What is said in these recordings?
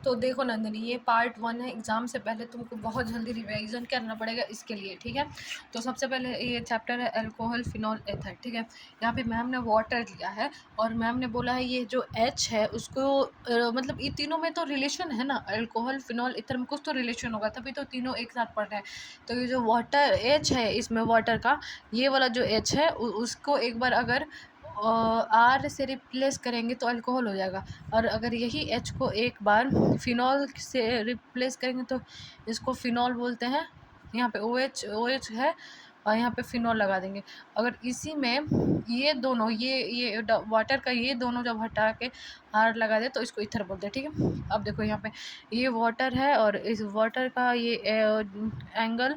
तो देखो नंदिनी, ये पार्ट 1 है। एग्ज़ाम से पहले तुमको बहुत जल्दी रिवाइज़न करना पड़ेगा इसके लिए, ठीक है। तो सबसे पहले ये चैप्टर है अल्कोहल फिनॉल एथर, ठीक है। यहाँ पे मैम ने वाटर लिया है और मैम ने बोला है ये जो H है उसको मतलब ये तीनों में तो रिलेशन है ना, अल्कोहल फिनॉल एथर में कुछ तो रिलेशन होगा, तभी तो तीनों एक साथ पढ़ रहे हैं। तो ये जो वाटर H है इसमें वाटर का ये वाला जो H है उसको एक बार अगर R से रिप्लेस करेंगे तो अल्कोहल हो जाएगा, और अगर यही H को एक बार फिनॉल से रिप्लेस करेंगे तो इसको फिनॉल बोलते हैं। यहाँ पे OH है और यहाँ पे फिनॉल लगा देंगे। अगर इसी में ये दोनों ये वाटर का ये दोनों जब हटा के R लगा दे तो इसको ईथर बोलते हैं, ठीक है। अब देखो यहाँ पे ये वाटर है और इस वाटर का ये एंगल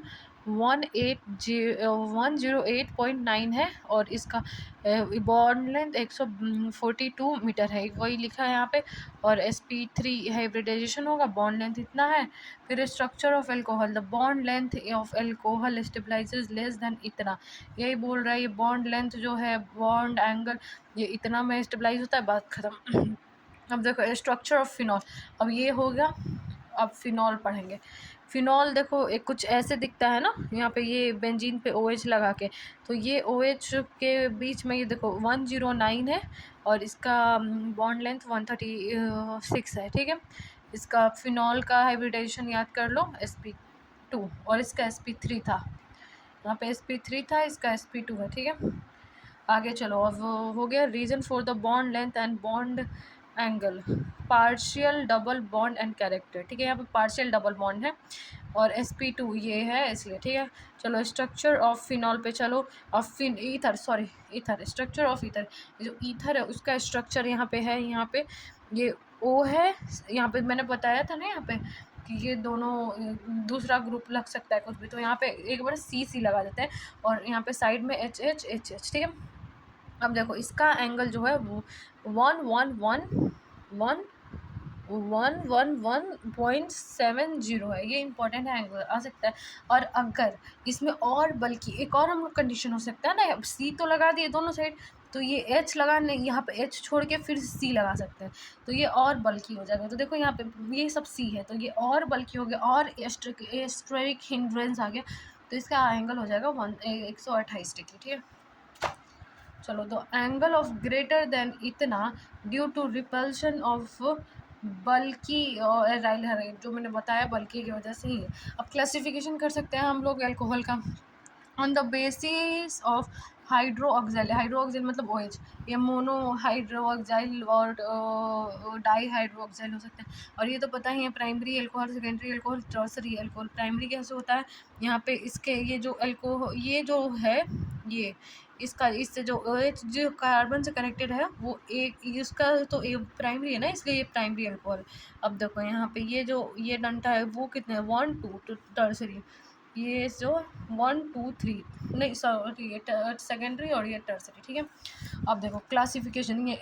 108.9 है और इसका बॉन्ड लेंथ 142 मीटर है, वही लिखा है यहाँ पे। और sp3 हाइब्रिडाइजेशन होगा, बॉन्ड लेंथ इतना है। फिर structure of alcohol, the bond length of alcohol stabilises less than इतना, यही बोल रहा है। ये बॉन्ड लेंथ जो है, बॉन्ड एंगल ये इतना में स्टेबलाइज होता है, बात खत्म। अब देखो स्ट्रक्चर ऑफ फिनॉल, अब ये हो गया। अब फिनॉल पढ़ेंगे। फिनॉल देखो एक कुछ ऐसे दिखता है ना, यहाँ पे ये बेंजीन पे OH लगा के, तो ये OH के बीच में ये देखो 109 है और इसका बॉन्ड लेंथ 136 है, ठीक है। इसका फिनॉल का हाइब्रिडाइजेशन याद कर लो, sp2, और इसका sp3 था। यहाँ पे sp3 था, इसका sp2 है, ठीक है। आगे चलो, अब हो गया reason for the bond length and bond angle, partial double bond and character, ठीक है। यहाँ पे पार्शियल डबल बॉन्ड है और sp2 ये है इसलिए, ठीक है। चलो स्ट्रक्चर ऑफ फिनॉल पे चलो। Of ether, sorry ether, structure of ether, जो ईथर है उसका स्ट्रक्चर यहाँ पे है। यहाँ पे ये O है, यहाँ पे मैंने बताया था ना यहाँ पे कि ये दोनों दूसरा ग्रुप लग सकता है कुछ भी, तो यहाँ पे एक बार C लगा देते हैं और यहाँ पे साइड में HH, ठीक है। अब देखो इसका एंगल जो है वो 111.70 है, ये इंपॉर्टेंट एंगल आ सकता है। और अगर इसमें और बल्कि एक और हम लोग कंडीशन हो सकता है ना, C तो लगा दिए दोनों साइड, तो ये H लगाने, यहाँ पे H छोड़ के फिर C लगा सकते हैं, तो ये और बल्कि हो जाएगा। तो देखो यहाँ पे ये सब C है तो ये और बल्कि हो गया और एस्टेरिक हिंड्रेंस आ गया, तो इसका एंगल हो जाएगा 128 डिग्री, ठीक है। चलो, the angle of greater than इतना ड्यू टू रिपल्शन ऑफ बल्कि और एराइल, जो मैंने बताया बल्कि की वजह से ही है। अब क्लासिफिकेशन कर सकते हैं हम लोग अल्कोहल का on the basis of hydroxyl मतलब OH, ये मोनो हाइड्रोक्साइल और डाई हाइड्रोक्साइल हो सकता है। और ये तो पता ही है, primary alcohol, secondary alcohol, tertiary alcohol. Primary कैसे होता है, यहाँ पे इसके ये जो अल्कोहल ये जो है ये इसका इससे जो OH जो कार्बन से कनेक्टेड है वो एक इसका तो प्राइमरी है ना, इसलिए ये प्राइमरी अल्कोहल। अब देखो यहाँ पे ये जो ये डंटा है वो कितने 1 2 टर्सरी, ये जो 1 2 3 नहीं सॉरी ये सेकेंडरी और ये टर्सरी, ठीक है। अब देखो क्लासिफिकेशन, ये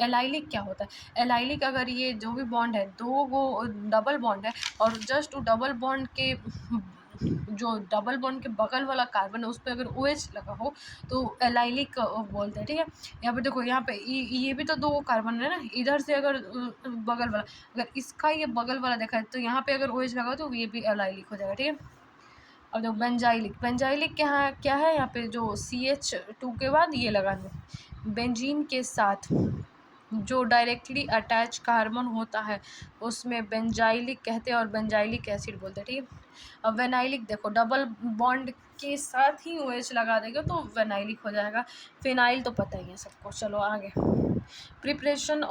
एलाइलिक क्या होता है। एलाइलिक अगर ये जो भी बॉन्ड है, दो वो डबल बॉन्ड है और जस्ट डबल बॉन्ड के जो डबल बॉन्ड के बगल वाला कार्बन है उस पर अगर OH लगा हो तो एलाइलिक बोलते हैं, ठीक है। यहाँ पे देखो यहाँ पे ये भी तो दो कार्बन है ना, इधर से अगर बगल वाला, अगर इसका ये बगल वाला देखा है तो यहाँ पे अगर OH लगा हो तो ये भी एलाइलिक हो जाएगा, ठीक है। अब देखो बेंजाइलिक क्या है, यहाँ पे जो CH2 के बाद ये लगा दो, बेंजीन के साथ जो डायरेक्टली अटैच कार्बन होता है उसमें बेंजाइलिक कहते हैं और बेंजाइलिक एसिड बोलते हैं, ठीक है। अब वेनाइलिक देखो डबल बॉन्ड के साथ ही OH लगा देगा तो वेनाइलिक हो जाएगा। फिनाइल तो पता ही है सबको। चलो आगे, preparation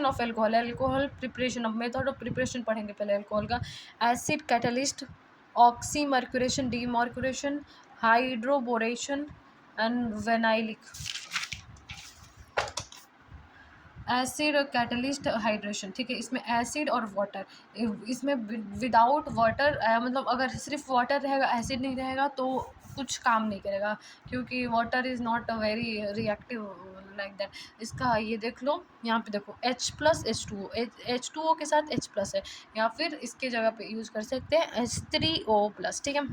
of alcohol preparation of method of preparation पढ़ेंगे पहले अल्कोहल का। Acid catalyst, oxymercuration, demercuration, hydroboration and vinylic. Acid और कैटलिस्ट हाइड्रेशन, ठीक है। इसमें एसिड और वाटर, इसमें विदाउट वाटर मतलब अगर सिर्फ वाटर रहेगा एसिड नहीं रहेगा तो कुछ काम नहीं करेगा, क्योंकि water is not a very reactive like that. इसका ये देख लो, यहाँ पे देखो H प्लस H2O के साथ H+ है, या फिर इसके जगह पे यूज़ कर सकते हैं H3O+, ठीक है।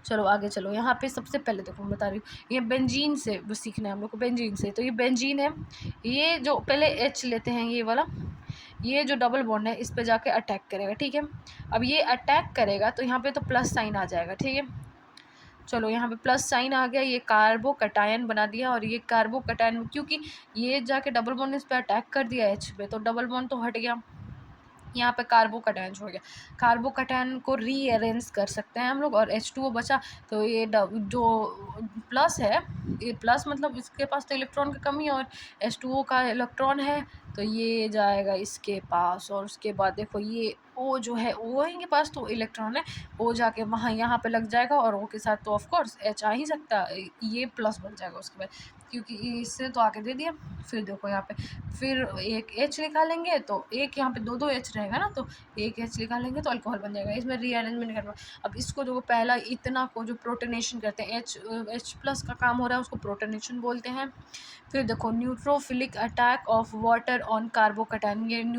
चलो आगे चलो, यहाँ पे सबसे पहले देखो मैं बता रही हूँ, ये बेंजीन से वो सीखना है हम लोग को, बेंजीन से। तो ये बेंजीन है, ये जो पहले H लेते हैं ये वाला, ये जो डबल बॉन्ड है इस पे जाके अटैक करेगा, ठीक है। अब ये अटैक करेगा तो यहाँ पे तो प्लस साइन आ जाएगा, ठीक है। चलो यहाँ पे प्लस साइन आ गया, ये कार्बोकटायन बना दिया, और ये कार्बोकटायन क्योंकि ये जाके डबल बॉन्ड इस पे अटैक कर दिया एच पे, तो डबल बॉन्ड तो हट गया, यहाँ पे कार्बोकटायन छोड़ गया। कार्बोकटायन को रीअरेंज कर सकते हैं हम लोग, और H2O बचा, तो ये जो प्लस है, ये प्लस मतलब इसके पास तो इलेक्ट्रॉन की कमी है, और H2O का इलेक्ट्रॉन है, तो ये जाएगा इसके पास, और उसके बाद देखो ये O जो है, O इनके पास तो इलेक्ट्रॉन है, O जाके वहाँ यहाँ पे लग जाएगा, और O के साथ तो ऑफ कोर्स H आ ही सकता, ये प्लस बन जाएगा उसके बाद, क्योंकि इससे तो आके दे दिया। फिर देखो यहाँ पे फिर एक H निकालेंगे, तो एक यहाँ पे दो दो H रहेगा ना, तो एक H निकालेंगे तो अल्कोहल बन जाएगा, इसमें रीअरेंजमेंट करना। अब इसको देखो पहला इतना को जो प्रोटोनेशन करते हैं, H प्लस का काम हो रहा है, उसको प्रोटोनेशन बोलते हैं। फिर देखो neutrophilic attack of water on carbocation,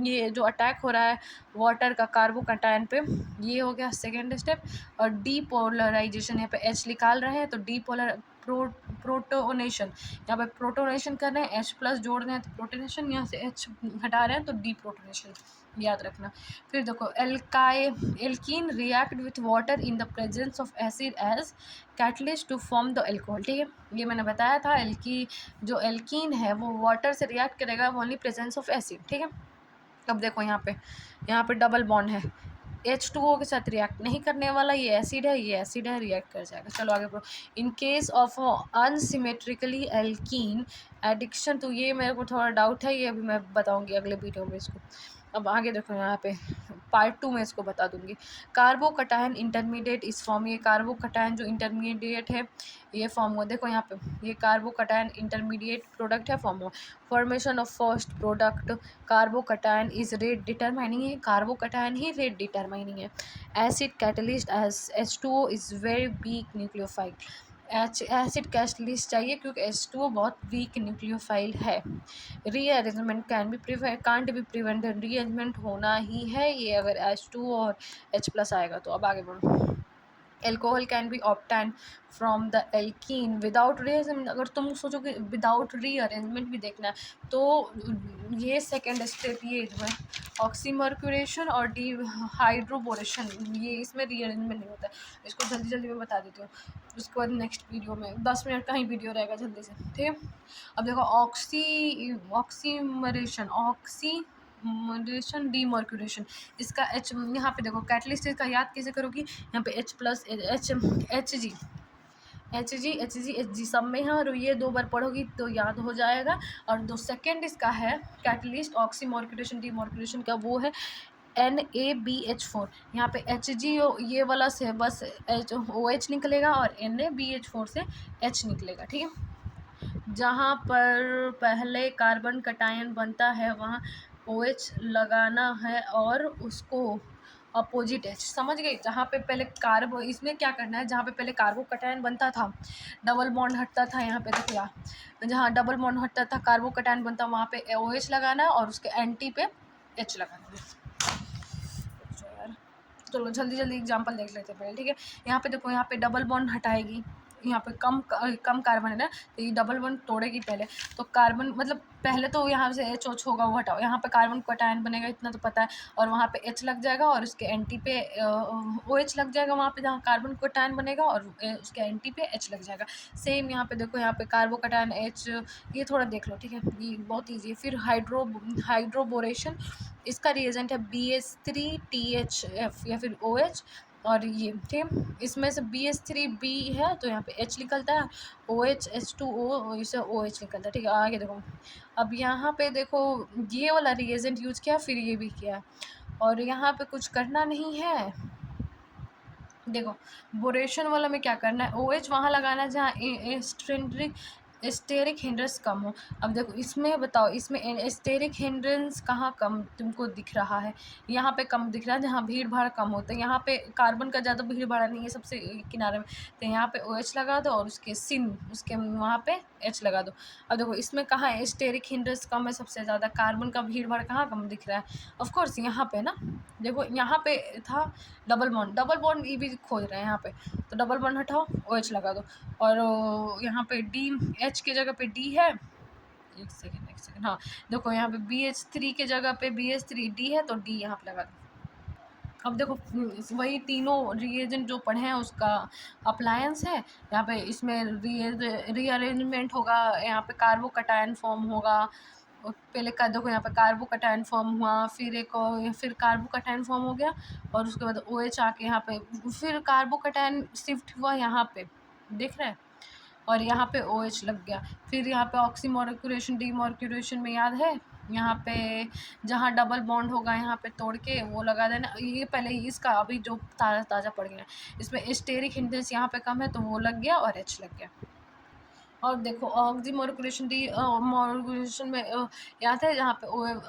ये जो अटैक हो रहा है वाटर का कार्बोकटायन पे, ये हो गया सेकेंड स्टेप। और डीपोलराइजेशन, यहाँ पे H निकाल रहे हैं तो प्रोटोनेशन, यहाँ पे प्रोटोनेशन कर रहे हैं, H प्लस जोड़ रहे हैं तो प्रोटोनेशन, यहाँ से H हटा रहे हैं तो डी प्रोटोनेशन, याद रखना। फिर देखो alkene react with water in the presence of acid as catalyst to form the alcohol, ठीक है। ये मैंने बताया था, जो एल्कीन है वो वाटर से रिएक्ट करेगा ओनली प्रेजेंस ऑफ एसिड, ठीक है। अब देखो यहाँ पे डबल बॉन्ड है, H2O के साथ रिएक्ट नहीं करने वाला, ये एसिड है, ये एसिड है, रिएक्ट कर जाएगा। चलो आगे बढ़ो। In case of unsymmetrically alkene addition, तो ये मेरे को थोड़ा डाउट है, ये अभी मैं बताऊंगी अगले वीडियो में इसको। अब आगे देखो यहाँ पे पार्ट 2 में इसको बता दूंगी। कार्बोकटायन इंटरमीडिएट इस फॉर्म, ये कार्बोकटायन जो इंटरमीडिएट है ये फॉर्म हुआ, देखो यहाँ पे ये कार्बोकटायन इंटरमीडिएट प्रोडक्ट है फॉर्म हुआ। Formation of first product carbocation is rate determining है, कार्बोकटायन ही रेट डिटरमाइनिंग है। Acid catalyst as H2O is very weak nucleophile, acid catalyst चाहिए क्योंकि H2O बहुत वीक न्यूक्लियोफाइल है। Rearrangement can't be prevented, rearrangement होना ही है ये अगर H2O और H प्लस आएगा तो। अब आगे बढ़ो। Alcohol can be obtain from the alkene without rearrangement, अगर तुम सोचो कि विदाउट रीअरेंजमेंट भी देखना है तो ये सेकेंड स्टेप, ये जो है ऑक्सीमर्क्यूरेशन और डिहाइड्रोबोरेशन, ये इसमें रीअरेंजमेंट नहीं होता है, इसको जल्दी जल्दी मैं बता देती हूँ। उसके बाद नेक्स्ट वीडियो में 10 मिनट का ही वीडियो रहेगा, जल्दी से, ठीक है। अब देखो ऑक्सीमरेशन डीमर्क्यूरेशन, इसका H यहाँ पे देखो कैटलिस्ट इसका याद कैसे करोगी, यहाँ पे H प्लस एच जी सब में है, और ये 2 बार पढ़ोगी तो याद हो जाएगा। और जो सेकेंड इसका है कैटलिस्ट ऑक्सीमर्क्यूरेशन डीमर्क्यूरेशन का, वो है NaBH4, यहाँ पे Hg ये वाला से बस OH निकलेगा, और NaBH4 से H निकलेगा, ठीक है। जहाँ पर पहले कार्बन कटायन बनता है वहाँ OH लगाना है, और उसको अपोजिट H, समझ गई। जहाँ पे पहले कार्बो, इसमें क्या करना है, जहाँ पे पहले कार्बोकटायन बनता था, डबल बॉन्ड हटता था, यहाँ पे देखो यार, जहाँ डबल बॉन्ड हटता था कार्बोकटायन बनता, वहाँ पे OH लगाना है, और उसके एंटी पे H लगाना है। चलो जल्दी जल्दी एग्जांपल देख लेते हैं पहले, ठीक है। यहाँ पे देखो, यहाँ पे डबल बॉन्ड हटाएगी, यहाँ पे कम कार्बन है ना, तो ये डबल बॉन्ड तोड़ेगी पहले, तो कार्बन मतलब पहले तो यहाँ से H होगा वो हटाओ, यहाँ पे कार्बन कटायन बनेगा इतना तो पता है, और वहाँ पे H लग जाएगा, और उसके एंटी पे OH लग जाएगा, वहाँ पे जहाँ कार्बन कटायन बनेगा, और उसके एंटी पे H लग जाएगा। सेम यहाँ पे देखो, यहाँ पे कार्बोकटायन H, ये थोड़ा देख लो, ठीक है, ये बहुत ईजी है। फिर हाइड्रोबोरेशन, इसका रिएजेंट है BH3THF या फिर OH, और ये ठीक है, इसमें से BH3B है तो यहाँ पे H निकलता है, OH H2O इसे OH निकलता है, ठीक है। आगे देखो, अब यहाँ पे देखो ये वाला रिएजेंट यूज किया, फिर ये भी किया, और यहाँ पे कुछ करना नहीं है। देखो बोरेशन वाला में क्या करना है, OH वहाँ लगाना है जहाँ एस्टेरिक हिंड्रेंस कम हो। अब देखो इसमें बताओ, इसमें एस्टेरिक हिंड्रेंस कहाँ कम तुमको दिख रहा है, यहाँ पे कम दिख रहा है जहाँ भीड़ भाड़ कम होता है, यहाँ पे कार्बन का ज़्यादा भीड़ भाड़ नहीं है सबसे किनारे में, तो यहाँ पे OH लगा दो, और उसके वहाँ पे H लगा दो। अब देखो इसमें कहाँ है एस्टेरिक हिंड्रेंस कम है सबसे ज़्यादा, कार्बन का भीड़ भाड़ कहाँ कम दिख रहा है, ऑफकोर्स यहाँ पे ना। देखो यहाँ पे था डबल बॉन्ड ये भी खोज रहे हैं यहाँ पे, तो डबल बॉन्ड हटाओ, OH लगा दो, और यहाँ पे D, H की जगह पे D है, एक सेकेंड, हाँ देखो यहाँ पे BH3 के जगह पे BH3D है तो D यहाँ पे लगा दो। अब देखो वही तीनों रिएजेंट जो पढ़े हैं उसका अप्लायंस है। यहाँ पे इसमें रीअरेंजमेंट होगा, यहाँ पे कार्बोकटायन फॉर्म होगा। पहले का देखो यहाँ पे कार्बोकटायन फॉर्म हुआ, फिर फिर कार्बोकटायन फॉर्म हो गया, और उसके बाद OH आके यहाँ पे फिर कार्बोकटायन शिफ्ट हुआ यहाँ पे, देख रहे हैं, और यहाँ पे OH लग गया। फिर यहाँ पे ऑक्सीमोलिक्यूलेशन डीमोलिक्यूलेशन में याद है, यहाँ पे जहाँ डबल बॉन्ड होगा यहाँ पे तोड़ के वो लगा देना। ये पहले ही इसका अभी जो ताज़ा ताज़ा पड़ गया, इसमें स्टेरिक हिंड्रेंस यहाँ पे कम है तो वो लग गया और H लग गया। और देखो ऑक्सीमोलिक्यूलेशन डीमोलिक्यूलेशन में याद है जहाँ पे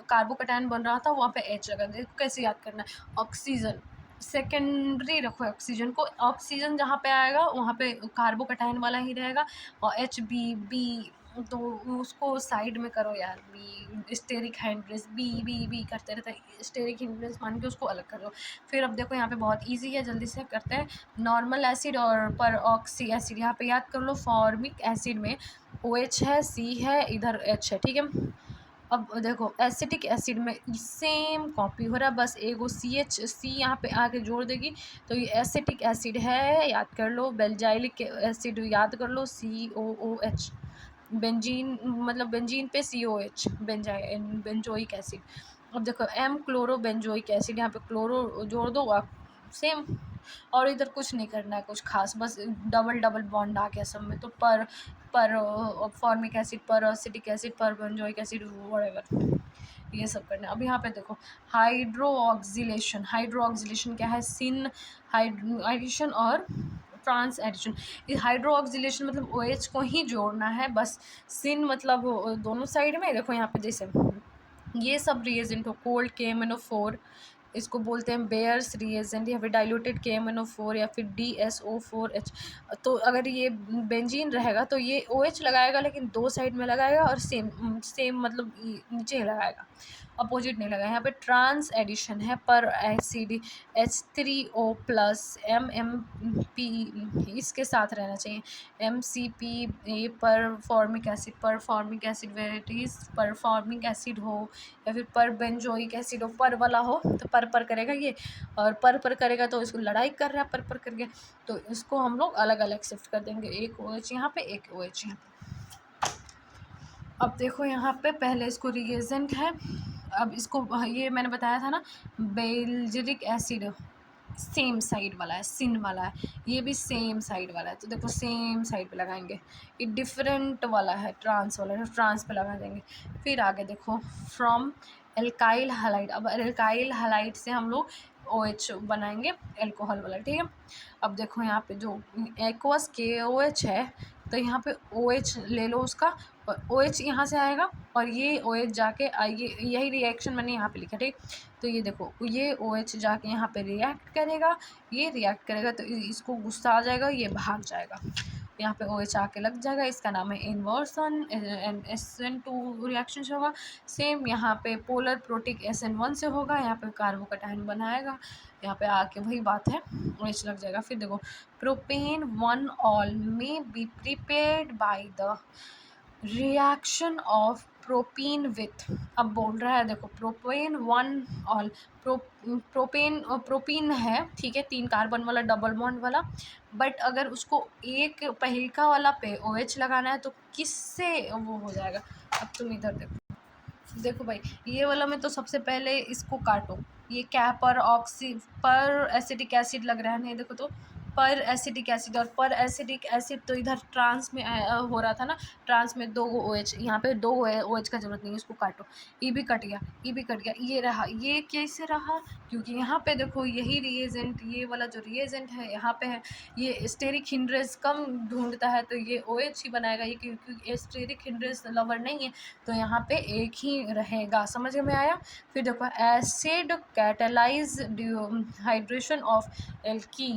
कार्बोकटायन बन रहा था वहाँ पे H लगा। देखो कैसे याद करना है, ऑक्सीजन सेकेंडरी रखो, ऑक्सीजन को, ऑक्सीजन जहाँ पे आएगा वहाँ पे कार्बोकटायन वाला ही रहेगा, और HB तो उसको साइड में करो यार, बी स्टेरिक हाइड्रेस बी करते रहते हैं, स्टेरिक हाइड्रेस मान के उसको अलग करो। फिर अब देखो यहाँ पे बहुत इजी है, जल्दी से करते हैं। नॉर्मल एसिड और पर ऑक्सी एसिड, यहाँ पे याद कर लो फॉर्मिक एसिड में OH है, C है, इधर H है, ठीक है। अब देखो एसिटिक एसिड में सेम कॉपी हो रहा है, बस एगो C यहाँ पे आके जोड़ देगी तो ये एसिटिक एसिड है, याद कर लो। बेंजाइलिक एसिड याद कर लो, COOH। बेंजीन मतलब बेंजीन पे COH, बेंजोइक एसिड। अब देखो M क्लोरो बेंजोइक एसिड, यहाँ पे क्लोरो जोड़ दो आप, सेम। और इधर कुछ नहीं करना है कुछ खास, बस डबल डबल बॉन्ड आ गया सब में, तो पर फॉर्मिक एसिड, पर एसिटिक एसिड, पर बेंजोइक एसिड, व्हाटएवर, ये सब करना है। अब यहाँ पे देखो हाइड्रो ऑक्सीलेशन क्या है, सिन हाइड्रेशन और ट्रांस एडिशन। हाइड्रो ऑक्सीलेशन मतलब OH को ही जोड़ना है बस, सिन मतलब दोनों साइड में। देखो यहाँ पे जैसे ये सब रिएजेंट हो, कोल्ड KMnO4 इसको बोलते हैं बेयर्स रिएजेंट, या फिर डाइल्यूटेड KMnO4 या फिर DSO4H। तो अगर ये बेंजीन रहेगा तो ये OH लगाएगा लेकिन दो साइड में लगाएगा, और सेम मतलब नीचे लगाएगा, अपोजिट नहीं लगाएगा। यहाँ पे ट्रांस एडिशन है, पर एसिड H3O प्लस MMP इसके साथ रहना चाहिए, MCP पर फॉर्मिक एसिड वेराइटीज़ पर फॉर्मिक एसिड हो, या फिर पर बेंजोइक एसिड हो, पर वाला हो तो पर करेगा ये, और पर करेगा तो इसको लड़ाई कर रहा है पर करके, तो इसको हम लोग अलग अलग शिफ्ट कर देंगे, एक OH यहाँ पे, एक OH यहाँ पे। अब देखो यहाँ पे पहले इसको रिएजेंट है, अब इसको ये मैंने बताया था ना, बेल्जिक एसिड सेम साइड वाला है, सिन वाला है, ये भी सेम साइड वाला है, तो देखो सेम साइड पे लगाएंगे। ये डिफरेंट वाला है, ट्रांस वाला है, ट्रांस पे लगा देंगे। फिर आगे देखो फ्रॉम एल्काइल हालाइड, अब एल्काइल हालाइड से हम लोग OH बनाएंगे, एल्कोहल वाला, ठीक है। अब देखो यहाँ पे जो एक्वस KOH है तो यहाँ पे OH ले लो उसका, और OH यहाँ से आएगा, और ये OH जाके ये यही रिएक्शन मैंने यहाँ पे लिखा, ठीक। तो ये देखो ये OH जाके यहाँ पे रिएक्ट करेगा, ये रिएक्ट करेगा तो इसको गुस्सा आ जाएगा, ये भाग जाएगा, यहाँ पे OH आके लग जाएगा, इसका नाम है इन्वर्सन SN2 रिएक्शन से होगा। सेम यहाँ पे पोलर प्रोटिक SN1 से होगा, यहाँ पे कार्बोकटायन बनाएगा, यहाँ पे आके वही बात है, OH लग जाएगा। फिर देखो प्रोपेन 1 ऑल में be prepared by the reaction of propene with, अब बोल रहा है देखो प्रोपेन 1 ऑल, प्रोपीन है, ठीक है, 3 कार्बन वाला डबल बॉन्ड वाला, बट अगर उसको एक पहिलका वाला पे OH लगाना है तो किससे वो हो जाएगा। अब तुम इधर देखो भाई, ये वाला में तो सबसे पहले इसको काटो, ये क्या पर एसिटिक एसिड लग रहा है, नहीं देखो तो पर एसिटिक एसिड, और पर एसिटिक एसिड तो इधर ट्रांस में हो रहा था ना, ट्रांस में 2 OH, यहाँ पे 2 OH का जरूरत नहीं है, इसको काटो, ये भी कट गया, ये भी कट गया, ये रहा, ये कैसे रहा, क्योंकि यहाँ पे देखो यही रिएजेंट, ये वाला जो रिएजेंट है यहाँ पे है, ये स्टेरिक हिंड्रेस कम ढूंढता है तो ये OH ही बनाएगा, ये क्योंकि स्टेरिक हिंड्रेस लवर नहीं है तो यहाँ पे एक ही रहेगा, समझ में आया। फिर देखो acid catalyse hydration of alkene,